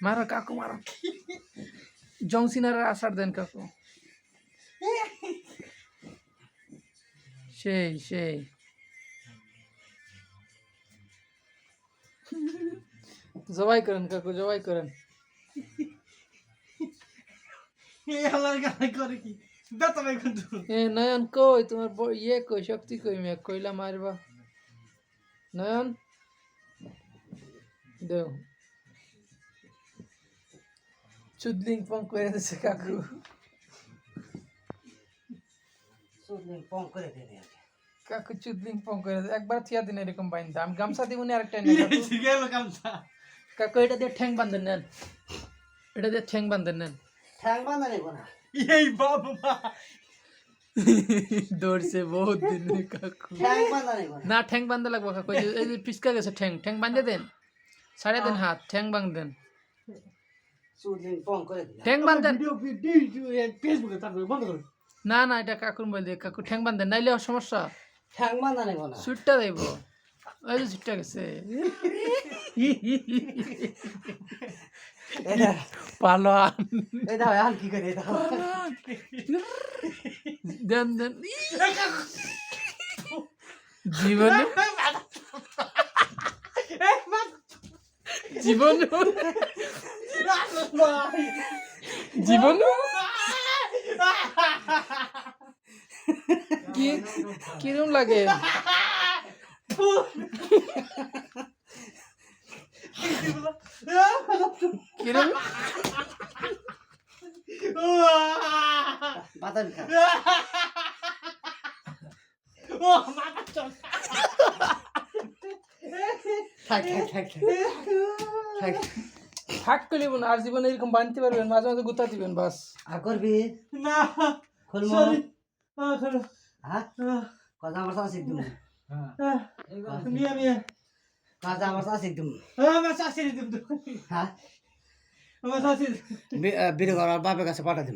মারো কাকু মারো জংসিনার আসার দেন কাকু সেই সেই জবাই করেন কাকু জবাই করেন এ নয়ন কই তোমার ইয়ে কই শক্তি কই মে কইলা মারবা নয়ন দেও চুদলিং পং করে দিছে কাকু কাকু চুদলিং পং করে দিছে একবার থিয়া দিন এরকম বাইন্দা আমি গামছা দিবনি আরেকটা এনে কাকু এটা দিয়ে ঠ্যাং বাঁধেন নেন এটা দিয়ে ঠ্যাং বাঁধেন নেন দৌড়ছে বহুত দিন কাকু না ঠ্যাং বাঁধতে লাগবো কাকু এই যে পিসকা গেছে ঠ্যাং ঠ্যাং বাঁধে দেন ছাড়ে দেন হাত ঠ্যাং বাঁধ দেন ঠ্যাং বাঁধেন না না এটা কাকুর মোবাইল দিয়ে কাকু ঠ্যাং বাঁধেন নাইলে সমস্যা সুটটা দেব ওই যে সুটটা গেছে পালোয়ান দেন দেন জীবনে জীবন জীবন কি কিরম লাগে কিরম বাদাম খা থাক কলিব না আর জীবনে এরকম বানতে পারবেন মাঝে মাঝে গুতা দিবেন বাস আর করবি না খুলমো চলো হ্যাঁ কথা আমার সাথে শিখতুম মিয়া মিয়া কাজা আমার সাথে শিখতুম আমার শাশুড়ি দিম তো হ্যাঁ আমার শাশুড়ি বিড়ি করার বাপের কাছে পাঠা দিম